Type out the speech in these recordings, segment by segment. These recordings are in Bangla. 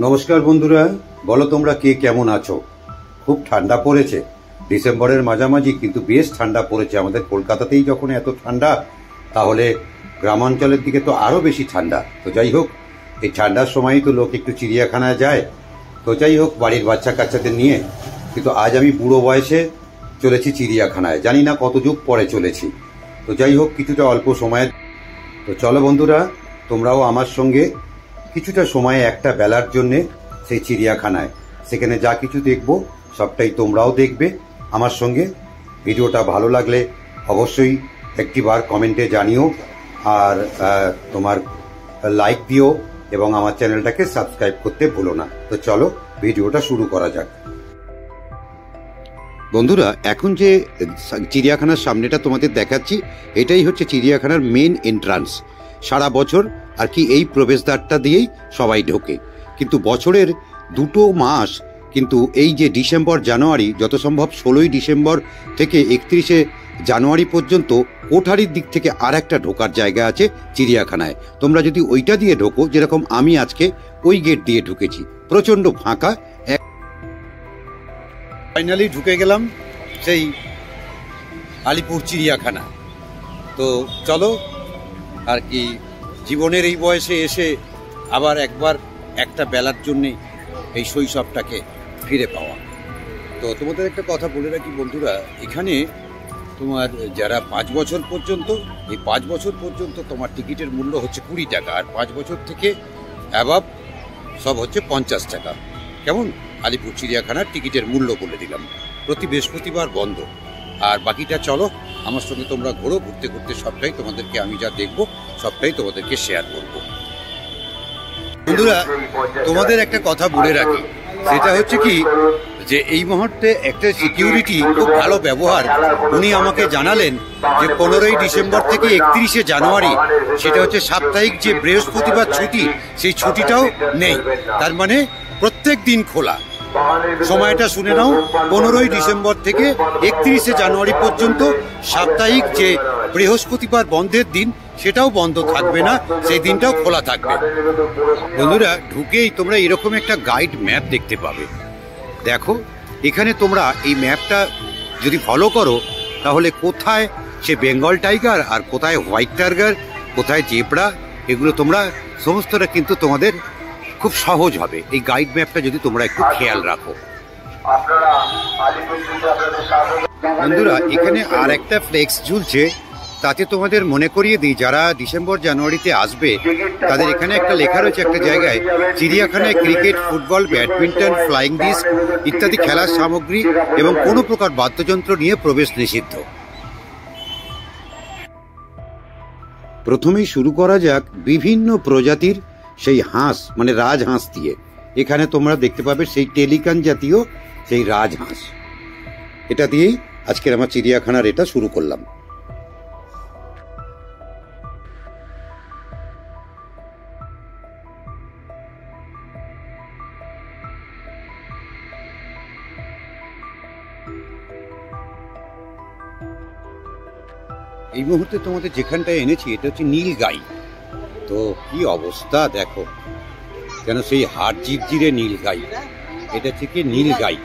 নমস্কার বন্ধুরা, বলো তোমরা কে কেমন আছো। খুব ঠান্ডা পড়েছে, ডিসেম্বরের মাঝামাঝি, কিন্তু বেশ ঠান্ডা পড়েছে। আমাদের কলকাতাতেই যখন এত ঠান্ডা, তাহলে গ্রামাঞ্চলের দিকে তো আরও বেশি ঠান্ডা। তো যাই হোক, এই ঠান্ডার সময়ই তো লোক একটু চিড়িয়াখানায় যায়। তো যাই হোক, বাড়ির বাচ্চা কাচ্চাদের নিয়ে। কিন্তু আজ আমি বুড়ো বয়সে চলেছি চিড়িয়াখানায়, জানি না কত যুগ পরে চলেছি। তো যাই হোক, কিছুটা অল্প সময়ে। তো চলো বন্ধুরা, তোমরাও আমার সঙ্গে কিছুটা সময় একটা বেলার জন্যে সেই চিড়িয়াখানায়, সেখানে যা কিছু দেখব সবটাই তোমরাও দেখবে আমার সঙ্গে। ভিডিওটা ভালো লাগলে অবশ্যই একটিবার কমেন্টে জানিও, আর তোমার লাইক দিও এবং আমার চ্যানেলটাকে সাবস্ক্রাইব করতে ভুলো না। তো চলো ভিডিওটা শুরু করা যাক। বন্ধুরা, এখন যে চিড়িয়াখানার সামনেটা তোমাদের দেখাচ্ছি, এটাই হচ্ছে চিড়িয়াখানার মেন এন্ট্রান্স। সারা বছর আর কি এই প্রবেশদ্বারটা দিয়েই সবাই ঢোকে, কিন্তু বছরের দুটো মাস, কিন্তু এই যে ডিসেম্বর জানুয়ারি, যত সম্ভব 16ই ডিসেম্বর থেকে 31শে জানুয়ারি পর্যন্ত কোঠারির দিক থেকে আর একটা ঢোকার জায়গা আছে চিড়িয়াখানায়। তোমরা যদি ওইটা দিয়ে ঢোকো, যেরকম আমি আজকে ওই গেট দিয়ে ঢুকেছি, প্রচণ্ড ফাঁকা। ফাইনালি ঢুকে গেলাম সেই আলিপুর চিড়িয়াখানা। তো চলো, আর কি জীবনের এই বয়সে এসে আবার একবার একটা বেলার জন্যে এই শৈশবটাকে ফিরে পাওয়া। তো তোমাদের একটা কথা বলে রাখি বন্ধুরা, এখানে তোমার যারা 5 বছর পর্যন্ত, এই 5 বছর পর্যন্ত তোমার টিকিটের মূল্য হচ্ছে 20 টাকা, আর 5 বছর থেকে অ্যাবাভ সব হচ্ছে 50 টাকা। কেমন? আলিপুর চিড়িয়াখানার টিকিটের মূল্য বলে দিলাম। প্রতি বৃহস্পতিবার বন্ধ। আর বাকিটা চলো আমার সঙ্গে তোমরা ঘোরো, ঘুরতে ঘুরতে সবটাই তোমাদেরকে, আমি যা দেখবো সবটাই তোমাদেরকে শেয়ার করব। বন্ধুরা, তোমাদের একটা কথা বলে রাখি, সেটা হচ্ছে কি, যে এই মুহূর্তে একটা সিকিউরিটি খুব ভালো ব্যবহার। উনি আমাকে জানালেন যে 15ই ডিসেম্বর থেকে 31শে জানুয়ারি, সেটা হচ্ছে সাপ্তাহিক যে বৃহস্পতিবার ছুটি, সেই ছুটিটাও নেই। তার মানে প্রত্যেক দিন খোলা। সময়টা শুনে নাও, 15ই ডিসেম্বর থেকে 31শে জানুয়ারি পর্যন্ত সাপ্তাহিক যে বৃহস্পতিবার বন্ধের দিন, সেটাও বন্ধ থাকবে না, সেই দিনটাও খোলা থাকবে। বন্ধুরা, ঢুকেই তোমরা এরকম একটা গাইড ম্যাপ দেখতে পাবে। দেখো, এখানে তোমরা এই ম্যাপটা যদি ফলো করো, তাহলে কোথায় সে বেঙ্গল টাইগার, আর কোথায় হোয়াইট টাইগার, কোথায় জেব্রা, এগুলো তোমরা সমস্তটা কিন্তু তোমাদের খুব সহজ হবে এই গাইড ম্যাপটা যদি তোমরা একটু খেয়াল রাখো। বন্ধুরা, এখানে আর একটা ফ্লেক্স ঝুলছে, তাতে তোমাদের মনে করিয়ে দিই, যারা ডিসেম্বর জানুয়ারিতে আসবে তাদের এখানে একটা লেখা রয়েছে একটা জায়গায়, চিড়িয়াখানায় cricket, football, badminton, flying disc ইত্যাদি খেলার সামগ্রী এবং কোনো প্রকার বাদ্যযন্ত্র নিয়ে প্রবেশ নিষিদ্ধ। প্রথমেই শুরু করা যাক বিভিন্ন প্রজাতির সেই হাঁস, মানে রাজহাঁস দিয়ে। এখানে তোমরা দেখতে পাবে সেই টেলিকান জাতীয় সেই রাজহাঁস। এটা দিয়েই আজকের আমার চিড়িয়াখানার এটা শুরু করলাম। এই মুহূর্তে তোমাদের যেখানটায় এনেছি, এটা হচ্ছে নীলগাই। তো কি অবস্থা দেখো, যেন সেই হাড় জিরজিরে নীলগাই। এটা থেকে নীলগাই।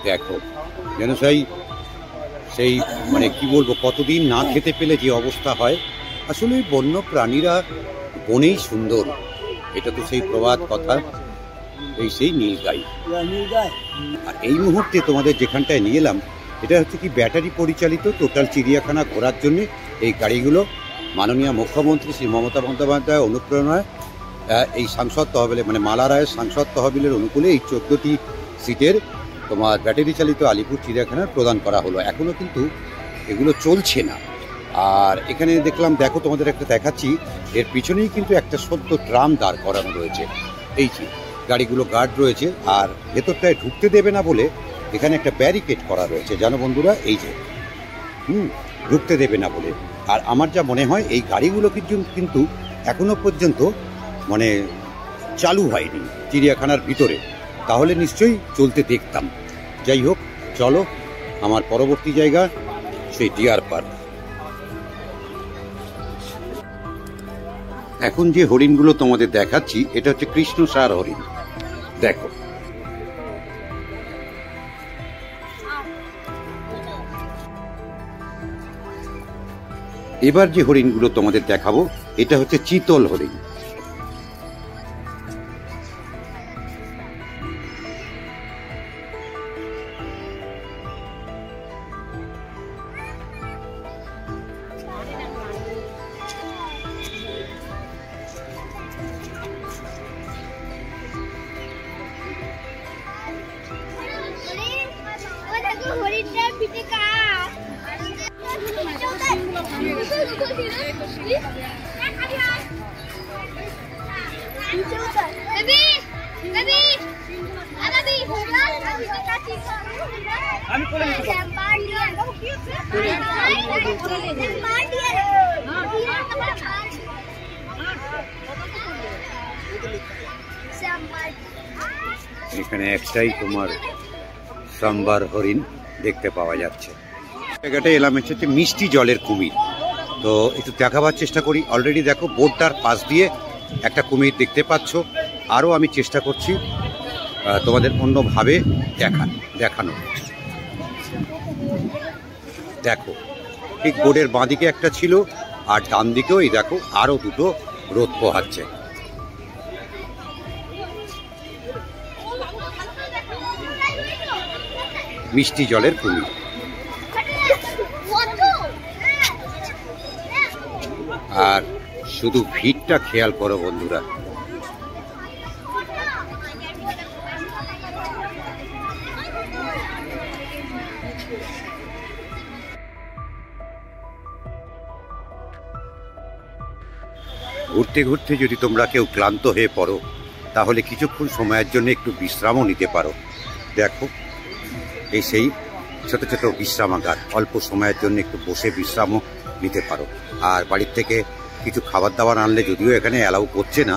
দেখো, যেন সেই মানে কি বলবো, কতদিন না খেতে পেলে যে অবস্থা হয়। আসলে বন্য প্রাণীরা বনেই সুন্দর, এটা তো সেই প্রবাদ কথা। সেই নীলগাই। আর এই মুহূর্তে তোমাদের যেখানটায় নিয়ে এলাম, এটা হচ্ছে কি ব্যাটারি পরিচালিত টোটাল চিড়িয়াখানা ঘোরার জন্য এই গাড়িগুলো মাননীয় মুখ্যমন্ত্রী শ্রী মমতা বন্দ্যোপাধ্যায় অনুপ্রেরণায় এই সাংসদ তহবিলে, মানে মালা রায়ের সাংসদ তহবিলের অনুকূলে এই 14টি সিটের তোমার ব্যাটারি চালিত আলিপুর চিড়িয়াখানার প্রদান করা হলো। এখনও কিন্তু এগুলো চলছে না। আর এখানে দেখলাম, দেখো তোমাদের একটা দেখাচ্ছি, এর পিছনেই কিন্তু একটা সদ্য ট্রাম দাঁড় করানো রয়েছে। এই যে গাড়িগুলো গার্ড রয়েছে, আর ভেতরটায় ঢুকতে দেবে না বলে এখানে একটা ব্যারিকেড করা রয়েছে, জানো বন্ধুরা, এই যে ঢুকতে দেবে না বলে। আর আমার যা মনে হয়, এই গাড়িগুলো কিন্তু এখনো পর্যন্ত মানে চালু হয়নি চিড়িয়াখানার ভিতরে, তাহলে নিশ্চয়ই চলতে দেখতাম। যাই হোক, চলো আমার পরবর্তী জায়গা সেই ডিয়ার পার্ক। এখন যে হরিণগুলো তোমাদের দেখাচ্ছি এটা হচ্ছে কৃষ্ণসার হরিণ। দেখো, এবার যে হরিণগুলো তোমাদের দেখাবো এটা হচ্ছে চিতল হরিণ। এখানে একটাই তোমার সাম্বার হরিণ দেখতে পাওয়া যাচ্ছে। জায়গাটা এলাম হচ্ছে মিষ্টি জলের কুমির। তো একটু দেখাবার চেষ্টা করি। অলরেডি দেখো বোর্ডটার পাশ দিয়ে একটা কুমির দেখতে পাচ্ছ। আরও আমি চেষ্টা করছি তোমাদের অন্যভাবে দেখানো। দেখো, ঠিক বোর্ডের বাঁদিকে একটা ছিল, আর ডান দিকেও এই দেখো আরও দুটো রোদ পোহাচ্ছে। মিষ্টি জলের কুমির। আর শুধু ভিড়টা খেয়াল করো বন্ধুরা। ঘুরতে ঘুরতে যদি তোমরা কেউ ক্লান্ত হয়ে পড়ো তাহলে কিছুক্ষণ সময়ের জন্য একটু বিশ্রামও নিতে পারো। দেখো, এই সেই ছোট ছোট বিশ্রামাগার, অল্প সময়ের জন্য একটু বসে বিশ্রামও নিতে পারো। আর বাড়ির থেকে কিছু খাবার দাবার আনলে, যদিও এখানে অ্যালাউ করছে না,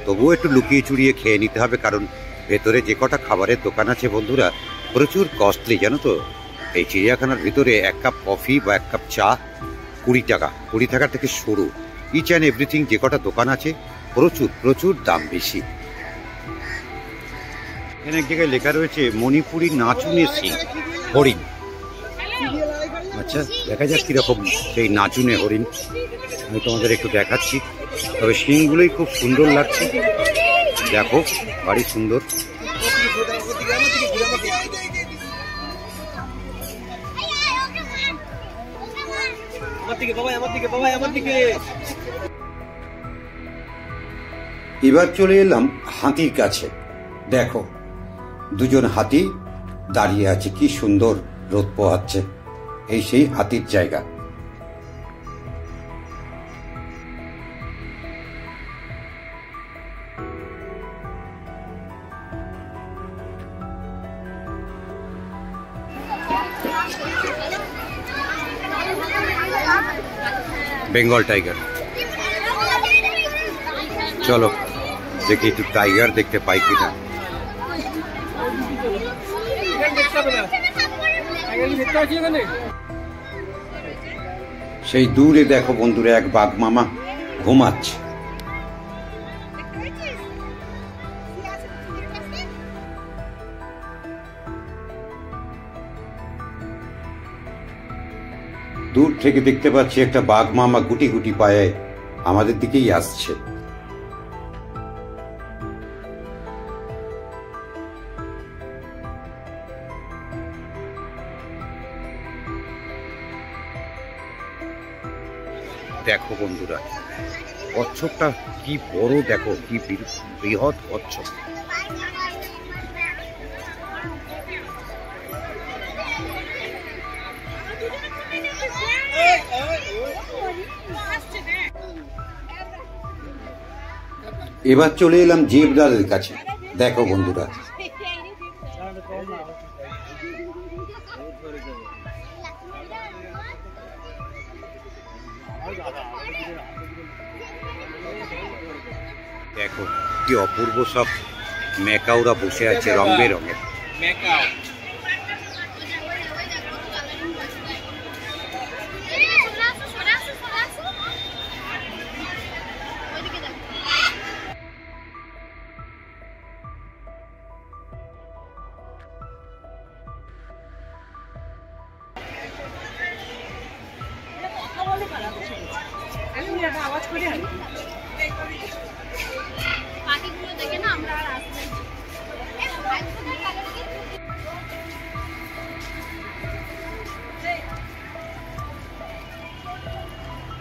তবুও একটু লুকিয়ে চুরিয়ে খেয়ে নিতে হবে, কারণ ভেতরে যে কটা খাবারের দোকান আছে বন্ধুরা প্রচুর কস্টলি, জানো তো। এই চিড়িয়াখানার ভিতরে এক কাপ কফি বা এক কাপ চা 20 টাকা, 20 টাকা থেকে শুরু। ইচ অ্যান্ড এভরিথিং যে কটা দোকান আছে প্রচুর প্রচুর দাম বেশি। এখানে এক জায়গায় লেখা রয়েছে মণিপুরি নাচুনে সিং হরিণ। আচ্ছা, দেখা যাক কিরকম সেই নাচুনে হরিণ। আমি তোমাদের একটু দেখাচ্ছি। তবে সিংগুলোই খুব সুন্দর লাগছে। দেখো, ভারী সুন্দর। এবার চলে এলাম হাতির কাছে। দেখো, দুজন হাতি দাঁড়িয়ে আছে, কি সুন্দর রোদ পোহাচ্ছে। এই সেই হাতির জায়গা। বেঙ্গল টাইগার। চলো দেখি একটু টাইগার দেখতে পাই কিনা। সেই দূরে দেখো বন্ধুরা এক বাঘ মামা ঘুমাচ্ছে। দূর থেকে দেখতে পাচ্ছি একটা বাঘ মামা গুটি গুটি পায়ে আমাদের দিকেই আসছে। দেখো বন্ধুরা, কচ্ছপটা কি বড়, দেখো কি বৃহৎ কচ্ছপ। এবার চলে এলাম জেব্রাদের কাছে। দেখো বন্ধুরা, দেখো কি অপূর্ব সব মেকাওরা বসে আছে রং বেরঙের।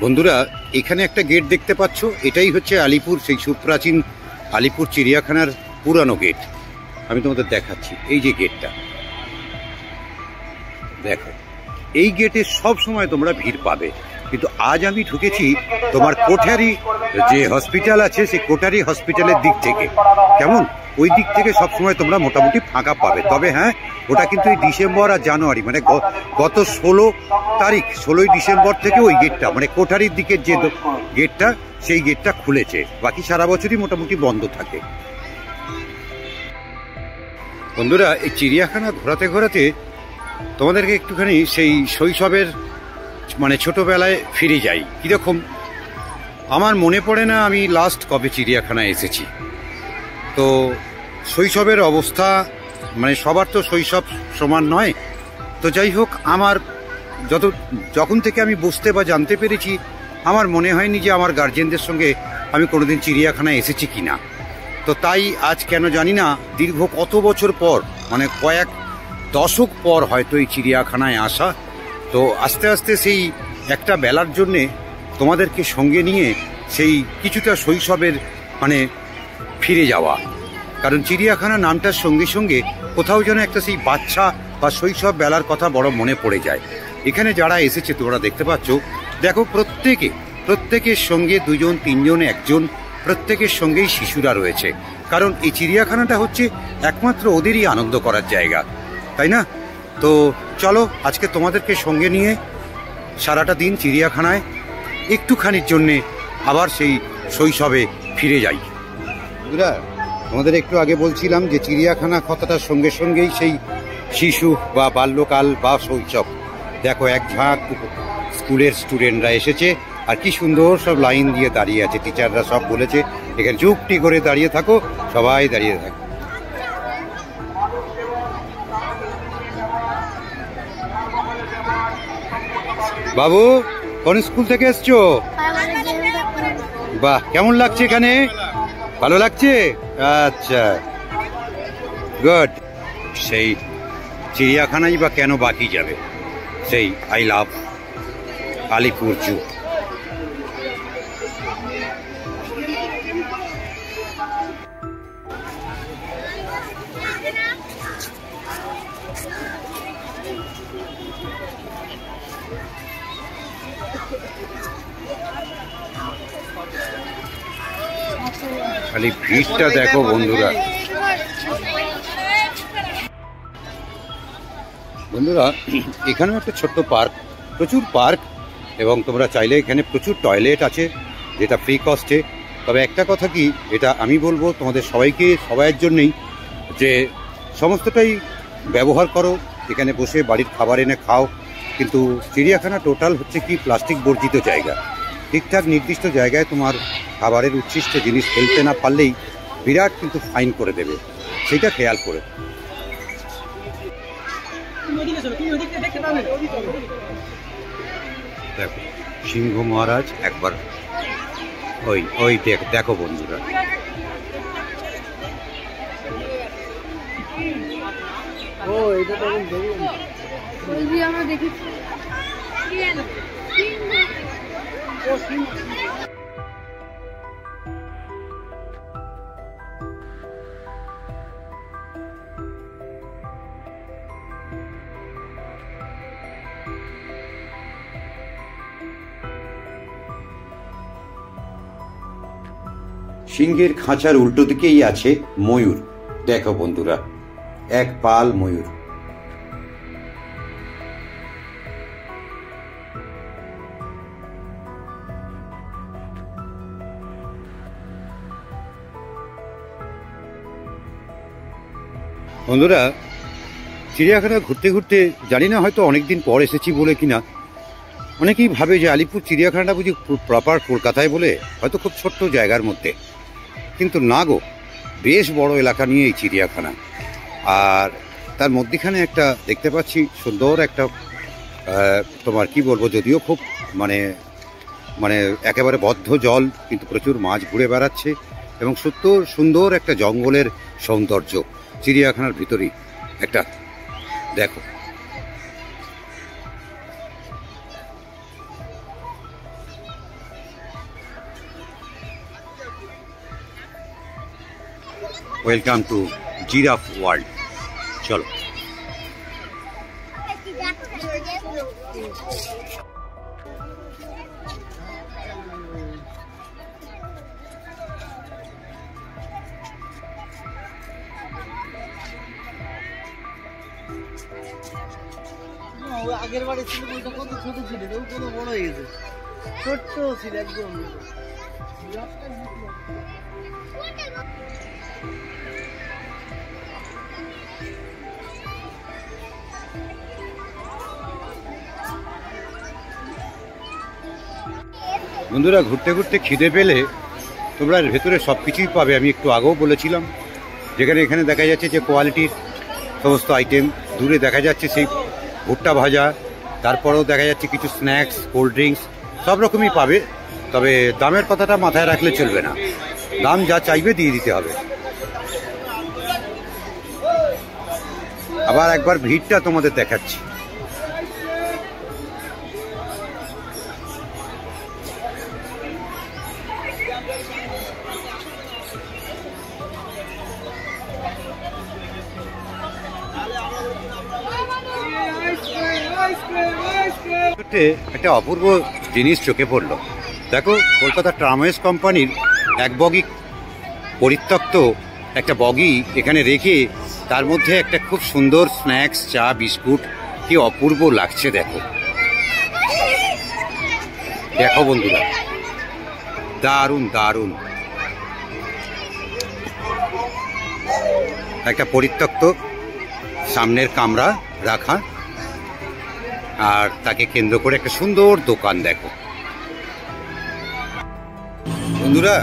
বন্ধুরা, এখানে একটা গেট দেখতে পাচ্ছ, এটাই হচ্ছে আলিপুর, সেই সুপ্রাচীন আলিপুর চিড়িয়াখানার পুরানো গেট। আমি তোমাদের দেখাচ্ছি, এই যে গেটটা দেখো, এই গেটে সব সময় তোমরা ভিড় পাবে, কিন্তু আজ আমি ঢুকেছি তোমার কোঠারি যে হসপিটাল আছে, সেই কোঠারি হসপিটালের দিক থেকে। কেমন, ওই দিক থেকে সবসময় তোমরা মোটামুটি ফাঁকা পাবে। তবে হ্যাঁ, ওটা কিন্তু এই ডিসেম্বর আর জানুয়ারি, মানে গত 16ই ডিসেম্বর থেকে ওই গেটটা, মানে কোঠারির দিকের যে গেটটা, সেই গেটটা খুলেছে। বাকি সারা বছরই মোটামুটি বন্ধ থাকে। বন্ধুরা, এই চিড়িয়াখানা ঘোরাতে ঘোরাতে তোমাদেরকে একটুখানি সেই শৈশবের, মানে ছোটবেলায় ফিরে যাই। কীরকম আমার মনে পড়ে না আমি লাস্ট কবে চিড়িয়াখানায় এসেছি। তো শৈশবের অবস্থা, মানে সবার তো শৈশব সমান নয়। তো যাই হোক, আমার যখন থেকে আমি বুঝতে বা জানতে পেরেছি, আমার মনে হয়নি যে আমার গার্জেনদের সঙ্গে আমি কোনোদিন চিড়িয়াখানায় এসেছি কিনা। তো তাই আজ কেন জানি না, দীর্ঘ কত বছর পর, মানে কয়েক দশক পর হয়তো এই চিড়িয়াখানায় আসা। তো আস্তে আস্তে সেই একটা বেলার জন্যে তোমাদেরকে সঙ্গে নিয়ে সেই কিছুটা শৈশবের মানে ফিরে যাওয়া। কারণ চিড়িয়াখানা নামটার সঙ্গে সঙ্গে কোথাও যেন একটা সেই বাচ্চা বা শৈশব বেলার কথা বড় মনে পড়ে যায়। এখানে যারা এসেছে তোমরা দেখতে পাচ্ছ, দেখো প্রত্যেকের সঙ্গে 2 জন 3 জন 1 জন, প্রত্যেকের সঙ্গেই শিশুরা রয়েছে। কারণ এই চিড়িয়াখানাটা হচ্ছে একমাত্র ওদেরই আনন্দ করার জায়গা, তাই না? তো চলো আজকে তোমাদেরকে সঙ্গে নিয়ে সারাটা দিন চিড়িয়াখানায় একটুখানির জন্যে আবার সেই শৈশবে ফিরে যাই। বন্ধুরা, তোমাদের একটু আগে বলছিলাম যে চিড়িয়াখানা কথাটার সঙ্গে সঙ্গেই সেই শিশু বা বাল্যকাল বা শৈশব। দেখো, এক ঝাঁক স্কুলের স্টুডেন্টরা এসেছে, আর কি সুন্দর সব লাইন দিয়ে দাঁড়িয়ে আছে। টিচাররা সব বলেছে এখানে চুপটি করে দাঁড়িয়ে থাকো, সবাই দাঁড়িয়ে থাকো। বাবু, কোন স্কুল থেকে এসছো? বাহ, কেমন লাগছে এখানে? ভালো লাগছে? আচ্ছা, গুড। সেই চিড়িয়াখানাই বা কেন বাকি যাবে, সেই আই লাভ আলিপুর জু। খালি ভিড়টা দেখো বন্ধুরা। এখানেও একটা ছোট্ট পার্ক, প্রচুর পার্ক, এবং তোমরা চাইলে এখানে প্রচুর টয়লেট আছে, যেটা ফ্রি কস্টে। তবে একটা কথা কি, এটা আমি বলবো তোমাদের সবাইয়ের জন্যই, যে সমস্তটাই ব্যবহার করো, এখানে বসে বাড়ির খাবার এনে খাও। কিন্তু চিড়িয়াখানা টোটাল হচ্ছে কি প্লাস্টিক বর্জিত জায়গা। ঠিকঠাক নির্দিষ্ট জায়গায় তোমার খাবারের উচ্ছিষ্ট জিনিস ফেলতে না পারলেই বিরাট কিন্তু ফাইন করে দেবে, সেটা খেয়াল করে। দেখো, সিংহ মহারাজ একবার ওই দেখো বন্ধুরা। সিংহের খাঁচার উল্টো দিকেই আছে ময়ূর। দেখো বন্ধুরা, এক পাল ময়ূর। বন্ধুরা, চিড়িয়াখানা ঘুরতে ঘুরতে জানি না, হয়তো অনেকদিন পর এসেছি বলে কিনা, অনেকেই ভাবে যে আলিপুর চিড়িয়াখানাটা বুঝি প্রপার কলকাতায় বলে, হয়তো খুব ছোট্ট জায়গার মধ্যে। কিন্তু না গো, বেশ বড় এলাকা নিয়ে এই চিড়িয়াখানা। আর তার মধ্যেখানে একটা দেখতে পাচ্ছি সুন্দর একটা, তোমার কি বলবো, যদিও খুব মানে মানে একেবারে বদ্ধ জল, কিন্তু প্রচুর মাছ ঘুরে বেড়াচ্ছে এবং সুন্দর একটা জঙ্গলের সৌন্দর্য চিড়িয়াখানার ভিতরেই একটা দেখো। Welcome to giraffe world. চলো। আগের বারে ছিল ওইটা কত ছোট ছিল, ও কত বড় হয়ে গেছে, ছোট্ট ছিল একদম। বন্ধুরা, ঘুরতে ঘুরতে খিদে পেলে তোমরা এর ভেতরে সব কিছুই পাবে। আমি একটু আগেও বলেছিলাম, যেখানে এখানে দেখা যাচ্ছে যে কোয়ালিটির সমস্ত আইটেম, দূরে দেখা যাচ্ছে সেই ভুট্টা ভাজা, তারপরেও দেখা যাচ্ছে কিছু স্ন্যাক্স, কোল্ড ড্রিঙ্কস, সব রকমই পাবে। তবে দামের কথাটা মাথায় রাখলে চলবে না, দাম যা চাইবে দিয়ে দিতে হবে। আবার একবার ভিড়টা তোমাদের দেখাচ্ছি। একটা অপূর্ব জিনিস চোখে পড়লো। দেখো, কলকাতা ট্রামওয়েজ কোম্পানির এক বগি পরিত্যক্ত একটা বগি এখানে রেখে তার মধ্যে একটা খুব সুন্দর স্ন্যাক্স, চা, বিস্কুট, কি অপূর্ব লাগছে। দেখো দেখো বন্ধুরা, দারুণ দারুণ একটা পরিত্যক্ত সামনের কামরা রাখা, আর তাকে কেন্দ্র করে একটা সুন্দর দোকান। দেখো বন্ধুরা,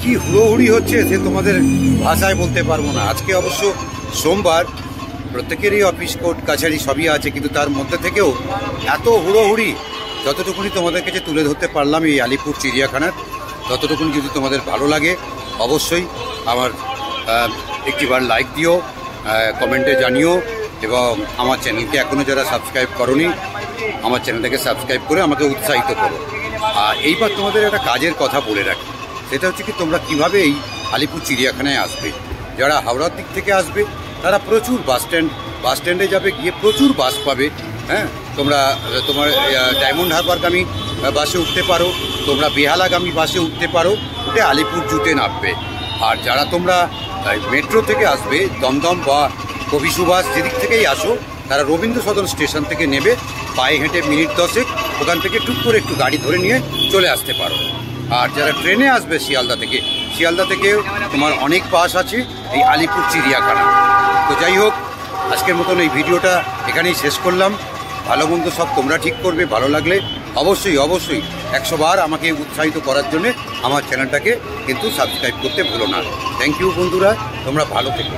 কি হুড়োহুড়ি হচ্ছে সে তোমাদের ভাষায় বলতে পারবো না। আজকে অবশ্য সোমবার, প্রত্যেকেরই অফিস কোর্ট কাছারি সবই আছে, কিন্তু তার মধ্যে থেকেও এত হুড়োহুড়ি, যতটুকুনি তোমাদের কাছে তুলে ধরতে পারলাম এই আলিপুর চিড়িয়াখানার, ততটুকুনি যদি তোমাদের ভালো লাগে অবশ্যই আমার একটিবার লাইক দিও, কমেন্টে জানিও, এবং আমার চ্যানেলকে এখনও যারা সাবস্ক্রাইব করোনি আমার চ্যানেলটাকে সাবস্ক্রাইব করে আমাকে উৎসাহিত করো। আর এইবার তোমাদের একটা কাজের কথা বলে রাখি, সেটা হচ্ছে কি, তোমরা কিভাবে এই আলিপুর চিড়িয়াখানায় আসবে। যারা হাওড়ার দিক থেকে আসবে তারা প্রচুর বাস স্ট্যান্ডে যাবে, গিয়ে প্রচুর বাস পাবে। হ্যাঁ, তোমার ডায়মন্ড হারবারগামী বাসে উঠতে পারো, তোমরা বেহালাগামী বাসে উঠতে পারো, উঠে আলিপুর জুতে নামবে। আর যারা তোমরা মেট্রো থেকে আসবে, দমদম বা কবি সুভাষ যেদিক থেকেই আসো, তারা রবীন্দ্র সদন স্টেশন থেকে নেবে, পায়ে হেঁটে মিনিট 10 ওখান থেকে টুক করে একটু গাড়ি ধরে নিয়ে চলে আসতে পারো। আর যারা ট্রেনে আসবে শিয়ালদা থেকে তোমার অনেক বাস আছে এই আলিপুর চিড়িয়াখানা। তো যাই হোক, আজকের মতন এই ভিডিওটা এখানেই শেষ করলাম। ভালো মন্দ সব তোমরা ঠিক করবে। ভালো লাগলে অবশ্যই 100 বার আমাকে উৎসাহিত করার জন্য আমার চ্যানেলটাকে কিন্তু সাবস্ক্রাইব করতে ভুলো না। থ্যাংক ইউ বন্ধুরা, তোমরা ভালো থেকো।